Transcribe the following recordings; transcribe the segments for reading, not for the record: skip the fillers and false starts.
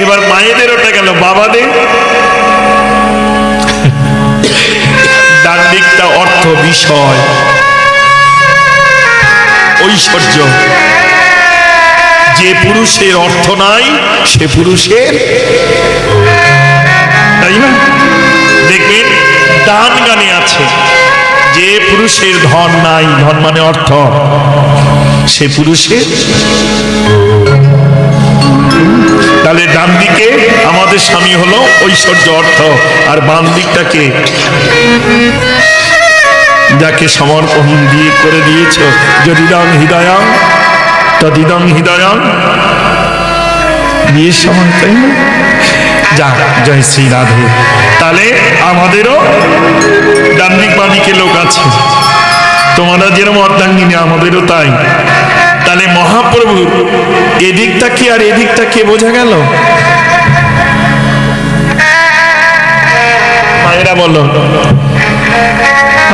এবার মায়েদের ওটা গেল, বাবাদের ডান দিকটা অর্থ, বিষয়, ঐশ্বর্য। যে পুরুষের অর্থ নাই সে পুরুষের, তাই না? দেখবেন ডান গানে আছে, যে পুরুষের ধন নাই, ধন মানে অর্থ, সে পুরুষের। তাহলে ডান দিকে আমাদের স্বামী হলো ঐশ্বর্য, অর্থ, আর বাম দিকটাকে যাকে সমর্পণ দিয়ে করে দিয়েছ, যদিদং হৃদয়ং তদিদং হৃদয়ং, বিয়ের সময়, তাই না? যা, জয় শ্রী রাধে। তাহলে আমাদেরও ডান দিক বাম দিকে লোক আছে, তোমরা যেরকম অর্ধাঙ্গিনী আমাদেরও তাই। তাহলে মহাপ্রভু এদিকটা কি আর এদিকটা কে বোঝা গেল? মায়েরা বলো,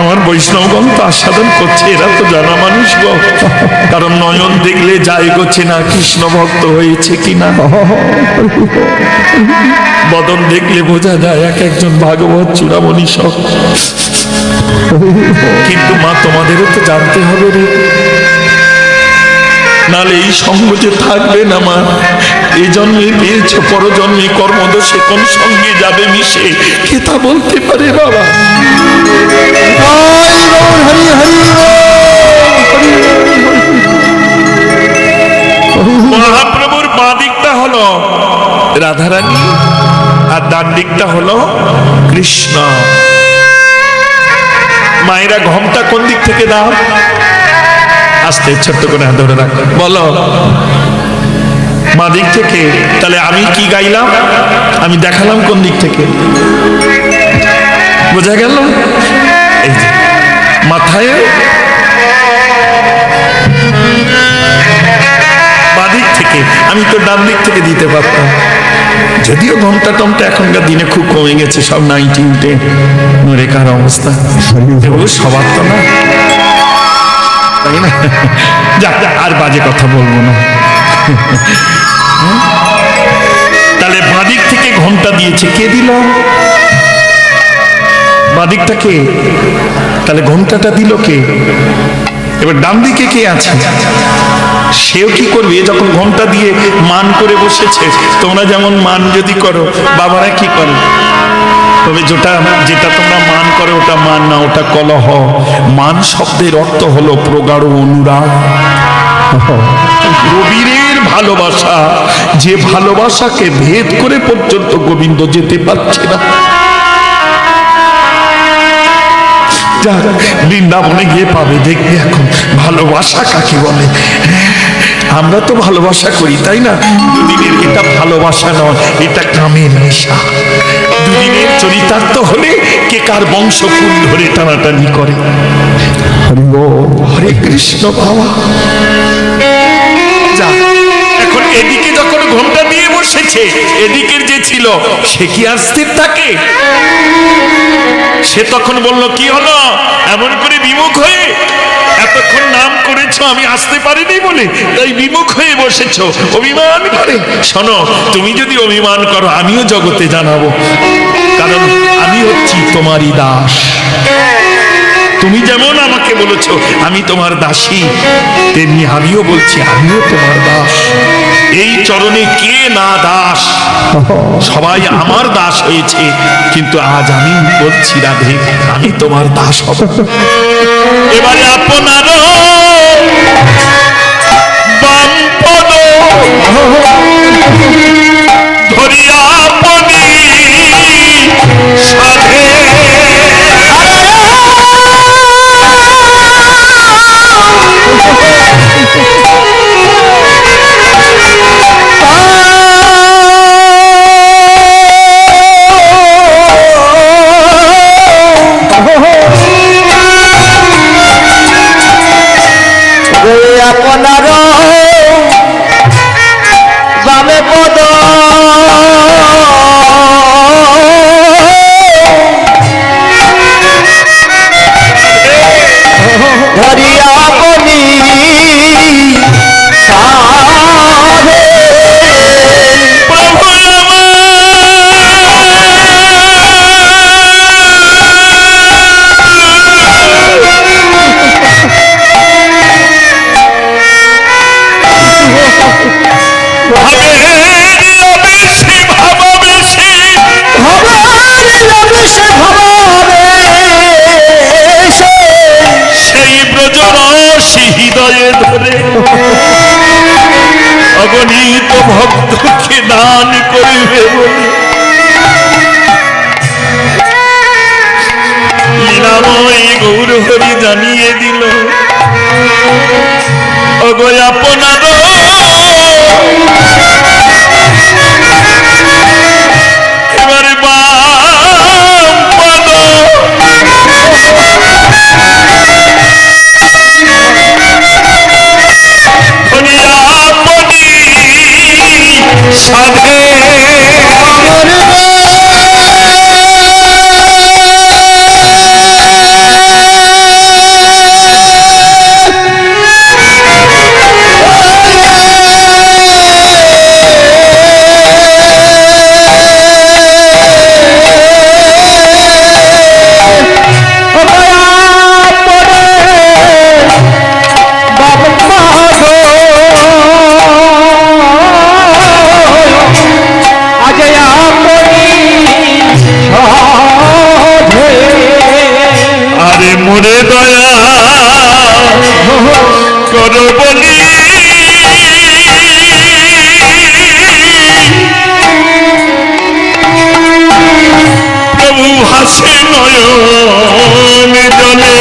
আমার বৈষ্ণবগণ তো আস্বাদন করছে, এরা তো জানা মানুষ গো, কারণ নয়ন দেখলে যাই করছে না কৃষ্ণ ভক্ত হয়েছে কিনা, বদন দেখলে বোঝা যায় এক একজন ভাগবত চূড়ামণি সব। কিন্তু মা তোমাদেরও তো জানতে হবে রে, নালে এই সঙ্গ যে থাকবে না মা, এই জন্মে পেয়েছে, পরজন্মে কর্মদোষে কোন সঙ্গে যাবে মিশে, কে তা বলতে পারে বাবা? মহাপ্রভুর বাঁ দিকটা হলো রাধারানী আর ডান দিকটা হলো কৃষ্ণ। মায়েরা ঘোমটা কোন দিক থেকে দাও? আস্তে ছোট্ট করে হাত ধরে রাখ, বলো মা দিক থেকে। তাহলে আমি কি গাইলাম? আমি দেখালাম কোন দিক থেকে, বোঝা গেল? এই যে মাথায় বাঁ দিক থেকে, আমি তো ডান দিক থেকে দিতে পারতাম, যদিও ঘন্টা টমটা এখনকার দিনে খুব কমে গেছে, সব 90 উঠে রেখার অবস্থা, সবার তো না, তাই না? যাক, আর বাজে কথা বলবো না। তাহলে বাঁদিক থেকে ঘন্টা দিয়েছে, কে দিল? বাঁদিকটা কে? তাহলে ঘন্টাটা দিল কে? এবার ডান দিকে কে আছে? সেও কি করবে? যখন ঘন্টা দিয়ে মান করে বসেছে, তোমরা যেমন মান যদি করো, বাবারা কি করে? তবে যেটা তোমরা মান করো ওটা মান না, ওটা কলহ। মান শব্দের অর্থ হলো প্রগাঢ় অনুরাগ, গভীরের ভালোবাসা, যে ভালোবাসাকে ভেদ করে পর্যন্ত গোবিন্দ যেতে পারছে না। বৃন্দাবনে গিয়ে পাবে, দেখবে এখন ভালোবাসা কাকে বলে। আমরা তো ভালোবাসা করি, তাই না? দুদিনের এটা ভালোবাসা নয়, এটা কামের নেশা। দুদিনের চরিতার্থ হলে কে কার বংশ ফুল ধরে টানাটানি করে। হরে কৃষ্ণ বাবা। যা, এখন এদিকে যখন ঘোমটা দিয়ে বসেছে, এদিকের যে ছিল সে কি আর স্থির থাকে? সে তখন বলল, কি হলো এমন করে বিমুখ হয়ে? এতক্ষণ নাম করেছো, আমি আসতে পারিনি বলে তাই বিমুখ হয়ে বসেছো, অভিমান করে। শোনো, তুমি যদি অভিমান করো আমিও জগতে জানাবো, কারণ আমি হচ্ছি তোমারই দাস। তুমি যেমন আমাকে বলেছো আমি তোমার দাসী, তেমনি আমিও বলছি আমিও তোমার দাস। এই চরণে কে না দাস? সবাই আমার দাস হয়েছে, কিন্তু আজ আমি বলছি রাধে, আমি তোমার দাস হব। এবারে আপনার বাম পদ ধরিয়া আপনি সাধে আপনার বামে পদ অভিমান করিবে বলে লীলাময় গৌর হরি জানিয়ে দিল ওগো আপনার এবারে সাধে মোরে দয়া কর বলি প্রভু হাসে নয়ন জলে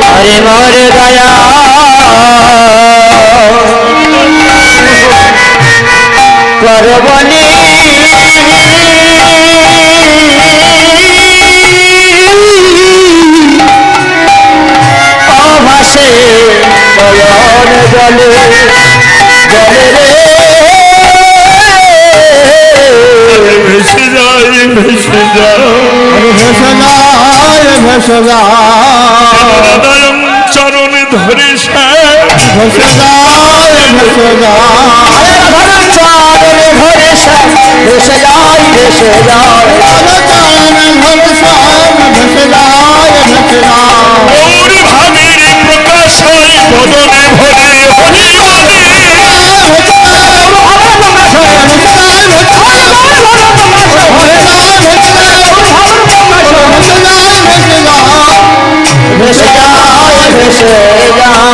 আরে মোরে দয়া কর বলি অভাসে নয়ন জলে জলে রে ভেসে যায় ভেসে যায় ভেসে যায় ভেসে যায় চরণে ধরে ভেসে যায় ভেসে যায় ভেসে যায় ভেসে যায় গৌরী ভাবের প্রকাশ হয় বদনে ভরে ভেসে যায় ভেসে যায়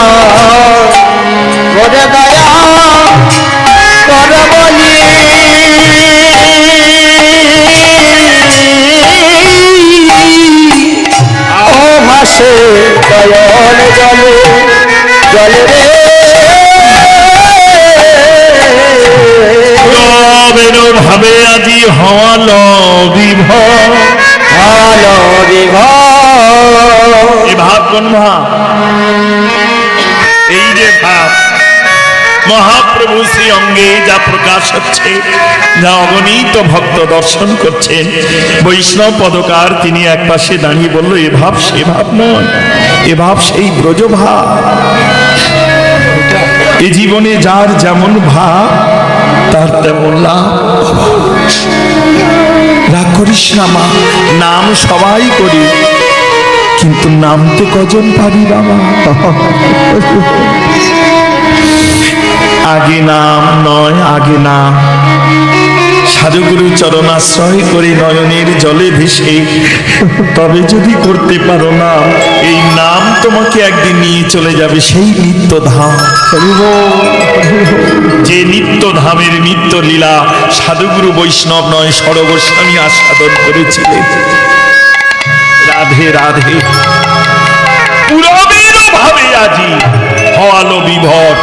বড় দয়া কর বলি ও ভাসে নয়ন জলে জলে রে ভাবে আজি হল বিভোর হল বিভোর এই ভাব কোন ভাব এই যে ভাব মহাপ্রভু শ্রী অঙ্গে যা প্রকাশ হচ্ছে যা অগণিত ভক্ত দর্শন করছেন বৈষ্ণব পদকার তিনি এক পাশে দাঁড়িয়ে বলল এ ভাব সে ভাব নয় এ ভাব সেই ব্রজ ভাব এ জীবনে যার যেমন ভাব তার তেমন লাভ রাগ করিস না মা নাম সবাই করি কিন্তু নাম তো কজন পারি বাবা আগে নাম নয় আগে নাম সাধুগুরু চরণাশ্রয় করে নয়নের জলে ভেসে তবে যদি করতে পারো না এই নাম তোমাকে একদিন নিয়ে চলে যাবে সেই নিত্য ধাম যে নিত্য ধামের নিত্য লীলা সাধুগুরু বৈষ্ণব নয় সরগোস্বামী আস্বাদন করেছিলেন রাধে রাধে পুরবের ভাবে আজি হওয়ালো বিভোর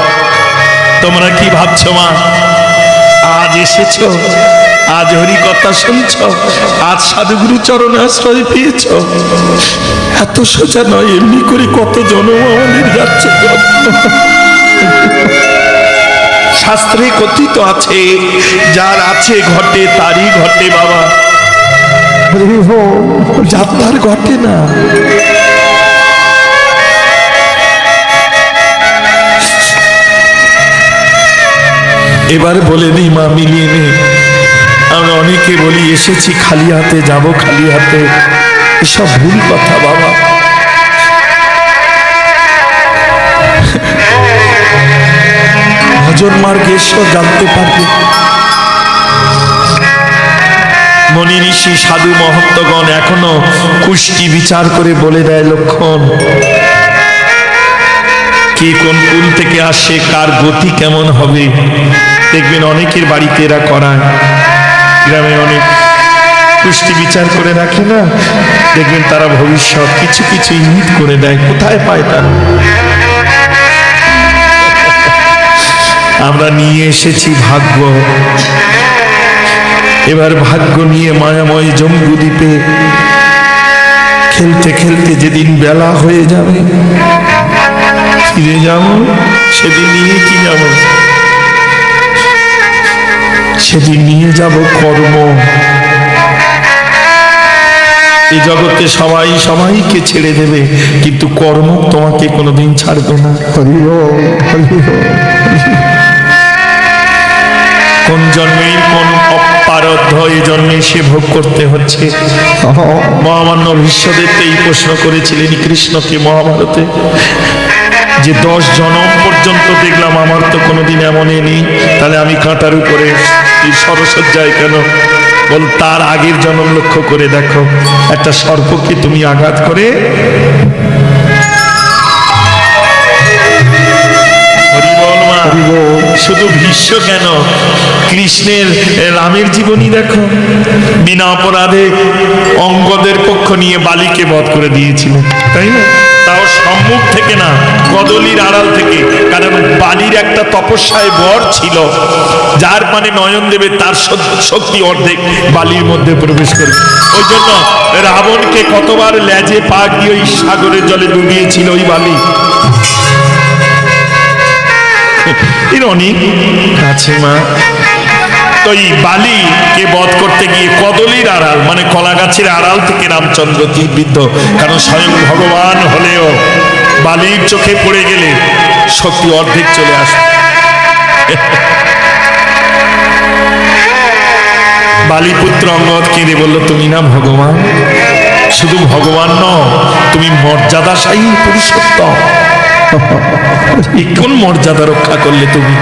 তোমরা কি ভাবছো মা আজ এসেছো আজ হরি কথা শুনছ আজ সাধুগুরু চরণে আশ্রয় পেয়েছ এত সোজা নয় এমনি করে কত জন্ম আমাদের যাচ্ছে শাস্ত্রে কথিত আছে যার আছে ঘটে তারই ঘটে বাবা যাত্রার ঘটে না এবার বলে নেই মা মিলিয়ে নেই আমরা অনেকে বলি এসেছি খালি হাতে যাব খালি হাতে এসব ভুল কথা বাবা ভজন মার্গে এসব জানতে পারবে মনি ঋষি সাধু মহত্তগণ এখনো কুষ্টি বিচার করে বলে দেয় লক্ষণ কে কোন কুল থেকে আসে, কার গতি কেমন হবে। দেখবেন অনেকের বাড়িতে এরা করায়, গ্রামে অনেক পুষ্টি বিচার করে রাখে না, দেখবেন তারা ভবিষ্যৎ কিছু কিছু ইঙ্গিত করে দেয়। কোথায় পায় তারা? আমরা নিয়ে এসেছি ভাগ্য, এবার ভাগ্য নিয়ে মায়াময় জম্বুদ্বীপে খেলতে খেলতে যেদিন বেলা হয়ে যাবে, ফিরে যাব, সেদিন নিয়ে কি যাব? সেদিন নিয়ে যাব কর্ম। এই জগতে সবাই সবাইকে ছেড়ে দেবে, কিন্তু কর্ম তোমাকে কোনোদিন ছাড়বে না। কোন জন্মের কোন অপারদ্ধ এই জন্মে সে ভোগ করতে হচ্ছে। মহামান্য ভীষ্মদেব এই প্রশ্ন করেছিলেন কৃষ্ণকে মহাভারতে, যে 10 জন্ম পর্যন্ত দেখলাম, আমার তো কোনোদিন এমন নেই, তাহলে আমি কাঁটার উপরে এই সরসজ্জায় কেন? বল, তার আগের জন্ম লক্ষ্য করে দেখো, একটা সর্পকে তুমি আঘাত করে শুধু ভীষ্ম কেন, কৃষ্ণের রামের জীবনী দেখো, বিনা অপরাধে অঙ্গদের পক্ষ নিয়ে বালিকে বধ করে দিয়েছিলেন, তাই না? তাও সম্মুখ থেকে না, কদলির আড়াল থেকে। কারণ বালির একটা তপস্যায় বর ছিল, যার মানে নয়ন দেবে তার শক্তি অর্ধেক বালির মধ্যে প্রবেশ করে। ওই জন্য রাবণকে কতবার লেজে পা দিয়ে ওই সাগরের জলে ডুবিয়েছিল ওই বালি। এর অনেক আছে মা। তো এই বালিকে বধ করতে গিয়ে কদলির আড়াল মানে কলা গাছের আড়াল থেকে রামচন্দ্র তীরবিদ্ধ। কারণ স্বয়ং ভগবান হলেও বালির চোখে পড়ে গেলে শক্তি অর্ধেক চলে আসে। বালিপুত্র অঙ্গদ কেঁদে বলল, তুমি না ভগবান, শুধু ভগবান নও, তুমি মর্যাদাশায়ী পুরুষোত্তম। কোন মর্যাদা রক্ষা করলে তুমি?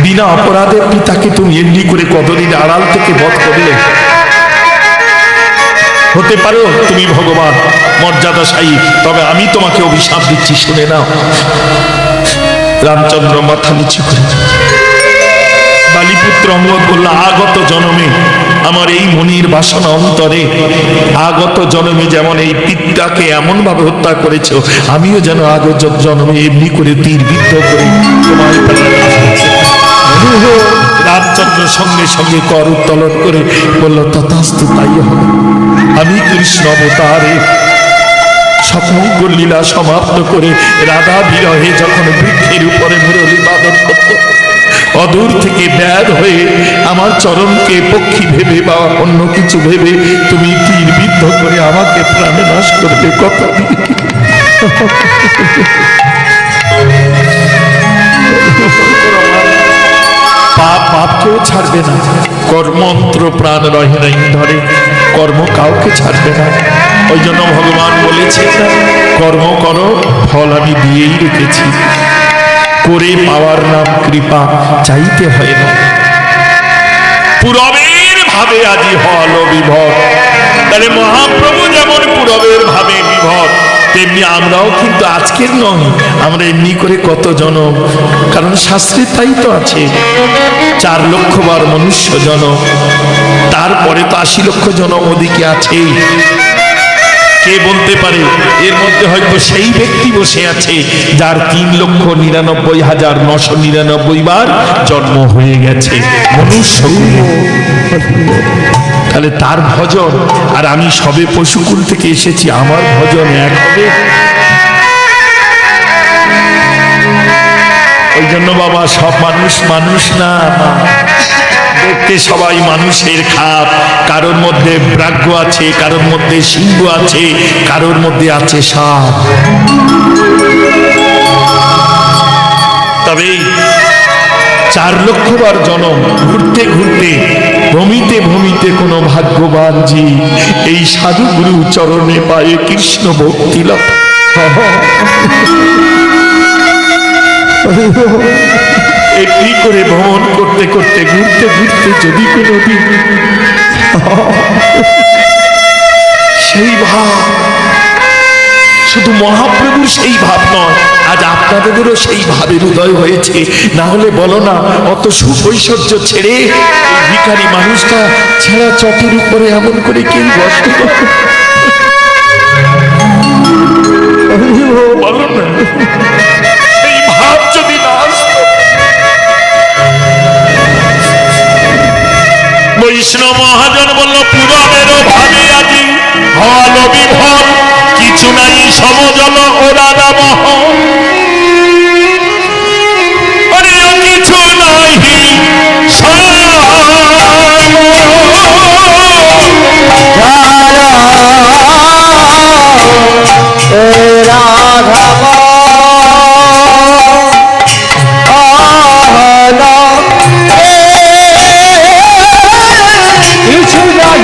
বিনা অপরাধে পিতাকে তুমি এমনি করে কদলির আড়াল থেকে বধ করলে। হতে পারো তুমি ভগবান মর্যাদাশায়ী, তবে আমি তোমাকে অভিশাপ দিচ্ছি, শুনে নাও। রামচন্দ্র মাথা নিচু করে বালিপুত্র অঙ্গদ বলল, আগত জন্মে আমার এই মনির বাসনা অন্তরে, আগত জন্মে যেমন এই পিতাকে এমন ভাবে হত্যা করেছ, আমিও যেন আগত জন্মে এমনি করে তীর বিদ্ধ করে তোমার। রামচন্দ্র সঙ্গে সঙ্গে কর উত্তোলন করে বলল, তথাস্তু, তাই হবে। আমি কৃষ্ণ অবতারে সকল লীলা সমাপ্ত করে রাধা বিরহে যখন বৃক্ষের উপরে মুরলী বাদন করত, অদূর থেকে ব্যাধ হয়ে আমার চরণকে পক্ষী ভেবে বা অন্য কিছু ভেবে তুমি তীর বিদ্ধ করে আমাকে প্রাণে নাশ করবে, কথা দিয়ে। পাপ কেউ ছাড়বে না, কর্মন্ত্র প্রাণ রহে নাই ধরে, কর্ম কাউকে ছাড়বে না। ওই জন্য ভগবান বলেছেন, কর্ম করো, ফল আমি দিয়েই রেখেছি, করে পাওয়ার নাম কৃপা, চাইতে হয় না। পূরবের ভাবে আজি হল বিভর, তাহলে মহাপ্রভু যেমন পূরবের ভাবে বিভর, তেমনি আমরাও কিন্তু আজকের নয়, আমরা এমনি করে কত জনম। কারণ শাস্ত্রে তাই তো আছে, 4 লক্ষ বার মনুষ্য জনম, তারপরে তো 80 লক্ষ জনম ওদিকে আছেই। কে বলতে পারে এর মধ্যে হয়তো সেই ব্যক্তি বসে আছে যার 3,99,999 বার জন্ম হয়ে গেছে মনুষ্য। তাহলে তার ভজন আর আমি সবে পশুকুল থেকে এসেছি, আমার ভজন এক হবে। ওই জন্য বাবা, সব মানুষ মানুষ না, দেখতে সবাই মানুষের খাপ, কারোর মধ্যে ব্রাগ্য আছে, কারোর মধ্যে সিংহ আছে, কারোর মধ্যে আছে সাপ। তবে 4 লক্ষ বার জনম ঘুরতে ঘুরতে ভূমিতে ভূমিতে কোনো ভাগ্যবান জি এই সাধু গুরু চরণে পায়ে কৃষ্ণ ভক্তি লাভ। একটি করে ভ্রমণ করতে করতে ঘুরতে ঘুরতে যদি কোনোদিন সেই ভাব, শুধু মহাপ্রভুর সেই ভাব নয়, আজ আপনাদেরও সেই ভাবের উদয় হয়েছে, না হলে বলো না অত সুপৈশ্বর্য ছেড়ে এই ভিখারি মানুষটা ছেঁড়া চটের উপরে এমন করে কে বসে? বলো না, এই ভাব যদি না আসতো। বৈষ্ণব মহাজন বলল, পুরাণেরও ভাবে আজি হল বিফল, কিছু নাই সমজল ও রাধা মহল। আরে কিছু নাই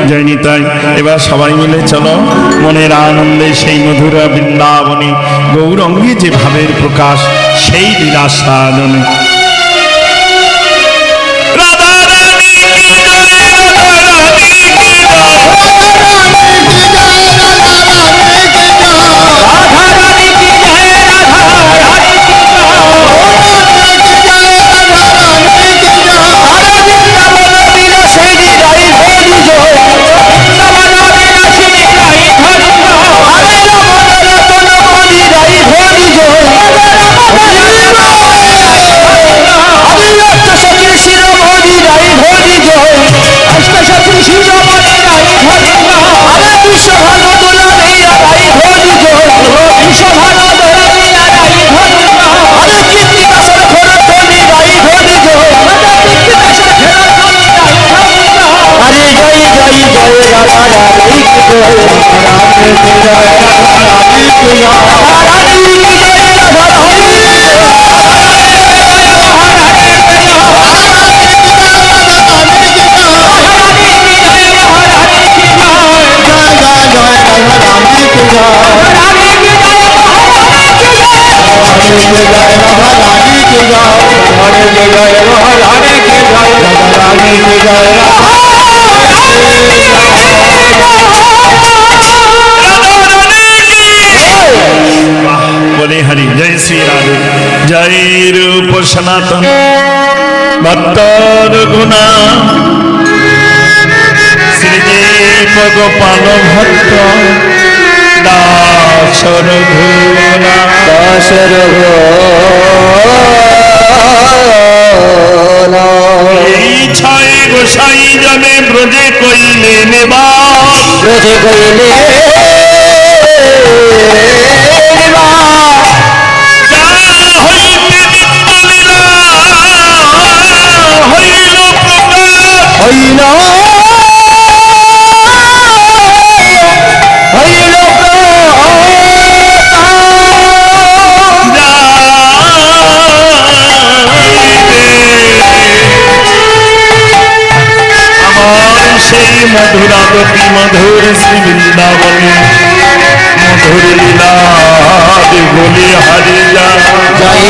জয়নিতাই। এবার সবাই মিলে চলো মনের আনন্দে সেই মধুরা বৃন্দাবনে গৌরঙ্গে যে ভাবের প্রকাশ সেই লীলা সাধনে। রাধা সনাতন ভক্তর গুণা শ্রীজীব গোপাল ভক্ত দাসর ঘুরা দাসর এই ছয় গোসাই জনে ব্রজে কইলে নিবাস ব্রজে কইলে যা হইতে নিত্যলীলা হইল প্রকাশ হইল হইল আমার সেই মধুরাবতী মধুর শ্রী বৃন্দাবনে মধুর লীলা বলি হারি যা জয়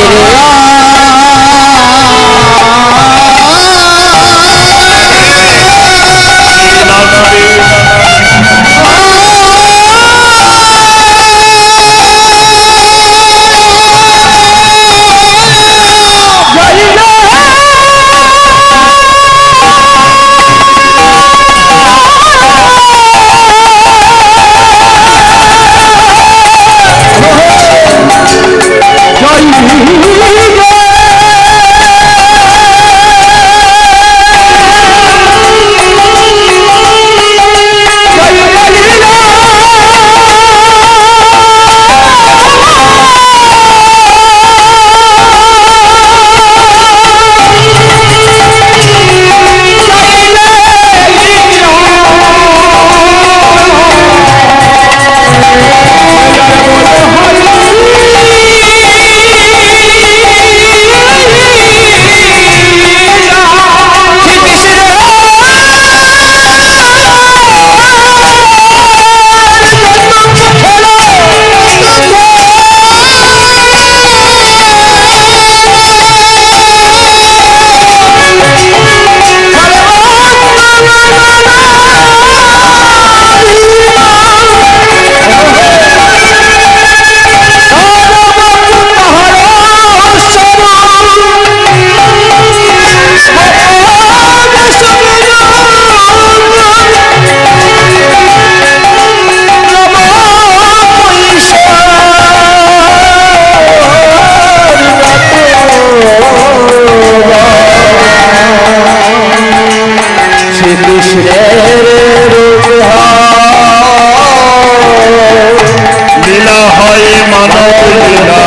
লীলা হয় মানব লীলা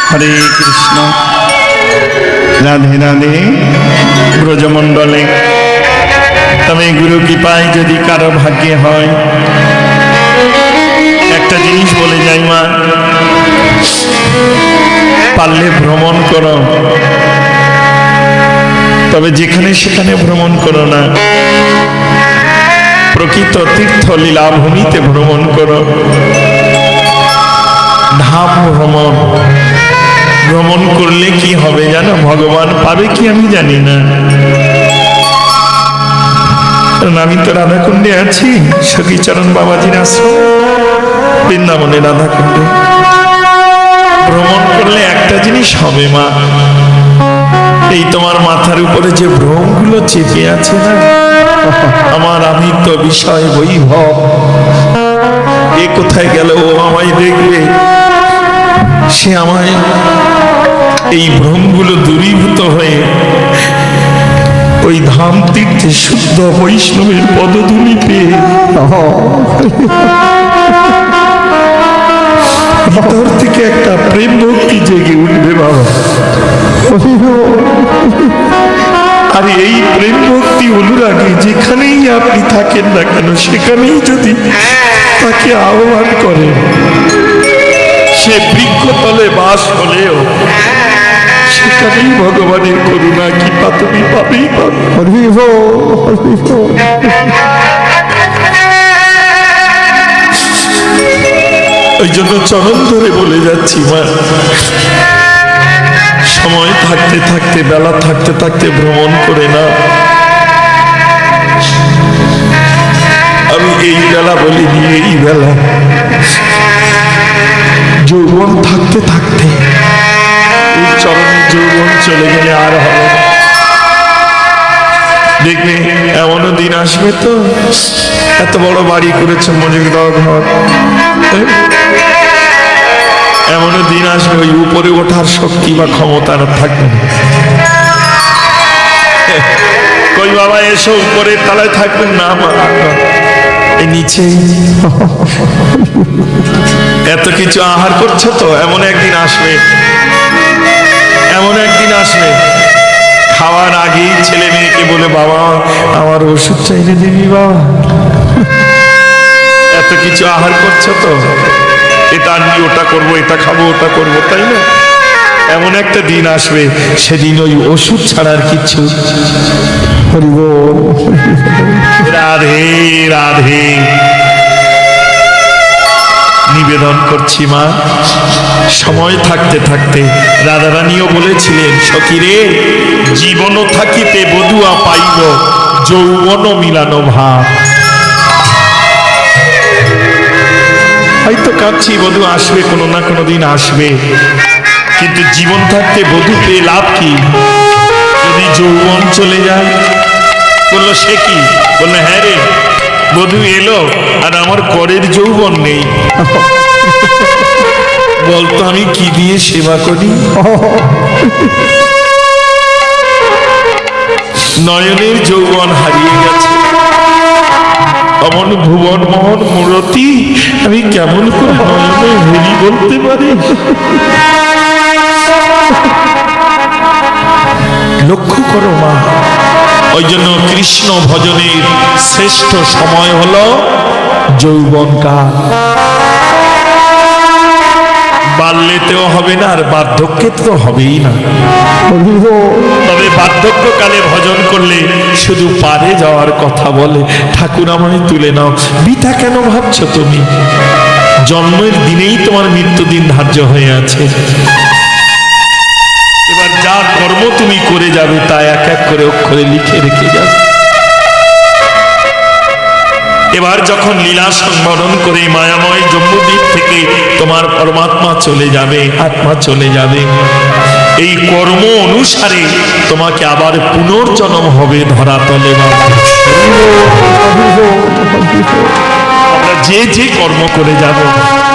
হরে কৃষ্ণ রাধে রাধে ব্রজমণ্ডলে তবে গুরু কৃপায় যদি কারো ভাগ্যে হয় একটা জিনিস বলে যাই মা পারলে ভ্রমণ করো তবে যেখানে সেখানে ভ্রমণ করো না প্রকৃত তীর্থ লীলা ভূমিতে ভ্রমণ করো ধাম ভ্রমণ ভ্রমণ করলে কি হবে জানো ভগবান পাবে কি আমি জানি না কারণ আমি তো রাধাকুণ্ডে আছি সখীচরণ বাবাজির আশ্রম বৃন্দাবনে রাধাকুণ্ডে ভ্রমণ করলে একটা জিনিস হবে মা এই তোমার মাথার উপরে যে ভ্রমগুলো চেপে আছে না আমার আমি তো বিষয় বৈভব এ কোথায় গেল ও আমায় দেখবে সে আমায় এই ভ্রমগুলো দূরীভূত হয়ে ওই ধাম তীর্থে শুদ্ধ বৈষ্ণবের পদধূলি পেয়ে ভিতর থেকে একটা প্রেম ভক্তি জেগে উঠবে বাবা আর এই প্রেম ভক্তি অনুরাগে যেখানেই আপনি থাকেন না কেন সেখানেই যদি তাকে আহ্বান করেন সে বৃক্ষতলে বাস হলেও সেখানেই ভগবানের করুণা কৃপা তুমি পাবেই পাবে ওই জন্য চরণ ধরে বলে যাচ্ছি মা সময় থাকতে থাকতে বেলা থাকতে থাকতে ভ্রমণ করে না আমি এই বেলা বলিনি, এই বেলা যৌবন থাকতে থাকতে এই চরণে যৌবন চলে গেলে আর হবে না। দেখবে এমনও দিন আসবে তো, এত বড় বাড়ি করেছে মজুমদার ঘর, এমনও দিন আসবে ওই উপরে ওঠার শক্তি বা ক্ষমতা আর থাকবে না। কই বাবা এসো উপরের তলায় থাকবেন না, আমার এই নিচে এত কিছু আহার করছো তো, এমন একদিন আসবে, এমন একদিন আসবে খাওয়ার আগেই ছেলে মেয়েকে বলে বাবা আমার ওষুধ চাইলে দিবি বাবা। এত কিছু আহার করছো তো, এটা আনবি, ওটা করবো, এটা খাবো, ওটা করবো, তাই না? এমন একটা দিন আসবে সেদিন ওই ওষুধ ছাড়ার কিচ্ছু। রাধে রাধে। নিবেদন করছি মা, সময় থাকতে থাকতে রাধারানীও বলেছিলেন সখীরে জীবন থাকিতে বধুয়া পাইব যৌবন মিলানো ভাব। হয়তো কাঁদছি, বধূ আসবে, কোনো না কোনো দিন আসবে, কিন্তু জীবন থাকতে বধূ পেয়ে লাভ কি যদি যৌবন চলে যায়? বললো সে কি? বললো হ্যাঁ রে, বধূ এলো আর আমার করের যৌবন নেই। বলতো আমি কি দিয়ে সেবা করি? নয়নের যৌবন হারিয়ে গেছে, অমন ভুবন মোহন মূরতি আমি কেমন করে নয়নে হেরি বলতে পারি? লক্ষ্য করো মা, ওই জন্য কৃষ্ণ ভজনের শ্রেষ্ঠ সময় হলো যৌবনকাল। বাল্যেতেও হবে না আর বার্ধক্যে তো হবেই না। তবে বার্ধক্যকালে ভজন করলে শুধু পারে যাওয়ার কথা বলে, ঠাকুর আমায় তুলে নাও। বৃথা কেন ভাবছো তুমি? জন্মের দিনেই তোমার মৃত্যুদিন ধার্য হয়ে আছে। এবার যা কর্ম তুমি করে যাবে তা এক এক করে অক্ষরে লিখে রেখে যাবে। এবার যখন লীলা সংবরণ করে মায়াময় জম্বুদ্বীপ থেকে তোমার পরমাত্মা চলে যাবে, আত্মা চলে যাবে, এই কর্ম অনুসারে তোমাকে আবার পুনর্জন্ম হবে ধরাতলে। আমরা যে যে কর্ম করে যাব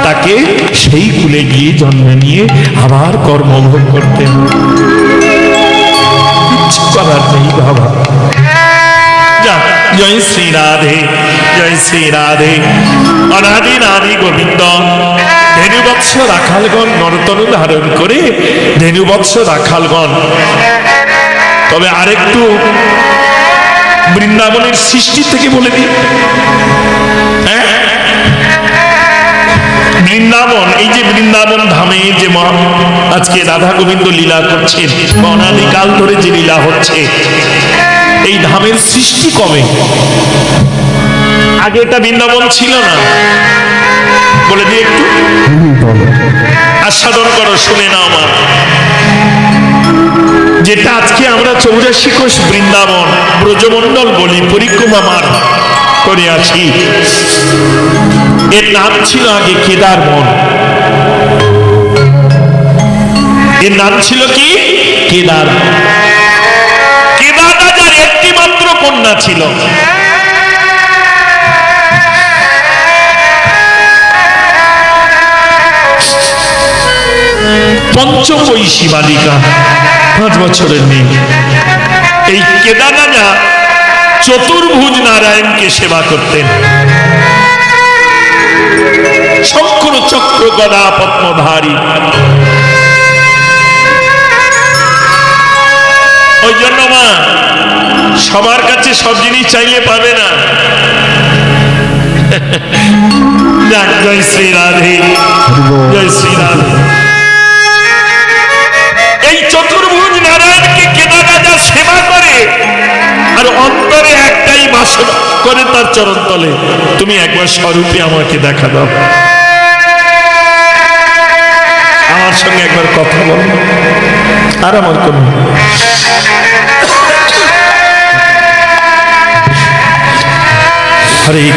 তাকে সেই কুলে গিয়ে জন্ম নিয়ে আবার কর্মভোগ করতে হবে। কিচ্ছু করার নেই বাবা। জয় শ্রী রাধে, জয় শ্রী রাধে। অনাদি নারী গোবিন্দ ধেনুবৎস রাখালগণ নরতনু ধারণ করে, ধেনুবৎস রাখালগণ। তবে আরেকটু বৃন্দাবনের সৃষ্টি থেকে বলে দিই। হ্যাঁ, বৃন্দাবন, এই যে বৃন্দাবন ধামে যে মা আজকে রাধা গোবিন্দ লীলা করছেন, অনাদিকাল ধরে যে লীলা হচ্ছে, এই ধামের সৃষ্টি কবে? আগে এটা বৃন্দাবন ছিল না, বলে দিই একটু, আস্বাদন করো, শুনে নাও মা। যেটা আজকে আমরা 84 কোষ বৃন্দাবন ব্রজমণ্ডল বলি, পরিক্রমা মার করে আছি, এর নাম ছিল আগে কেদার বন। এর নাম ছিল কি? কেদার। কেদার রাজার একটি মাত্র কন্যা ছিল, পঞ্চম বৈশী বালিকা, 5 বছরের মেয়ে। এই কেদার রাজা চতুর্ভুজ নারায়ণকে সেবা করতেন। শঙ্খ চক্র গদা পদ্মধারী। ওই জন্য মা সবার কাছে সব জিনিস চাইলে পাবে না। জয় শ্রী রাধে, জয় শ্রী রাধে। এই চতুর্ভুজ নারায়ণকে কেদার রাজা সেবা করে আর অন্তরে একটাই বাসনা করে তার চরণ তলে, তুমি একবার স্বরূপে আমাকে দেখা দাও, আমার সঙ্গে একবার কথা বলো। আর আমার কোন হরে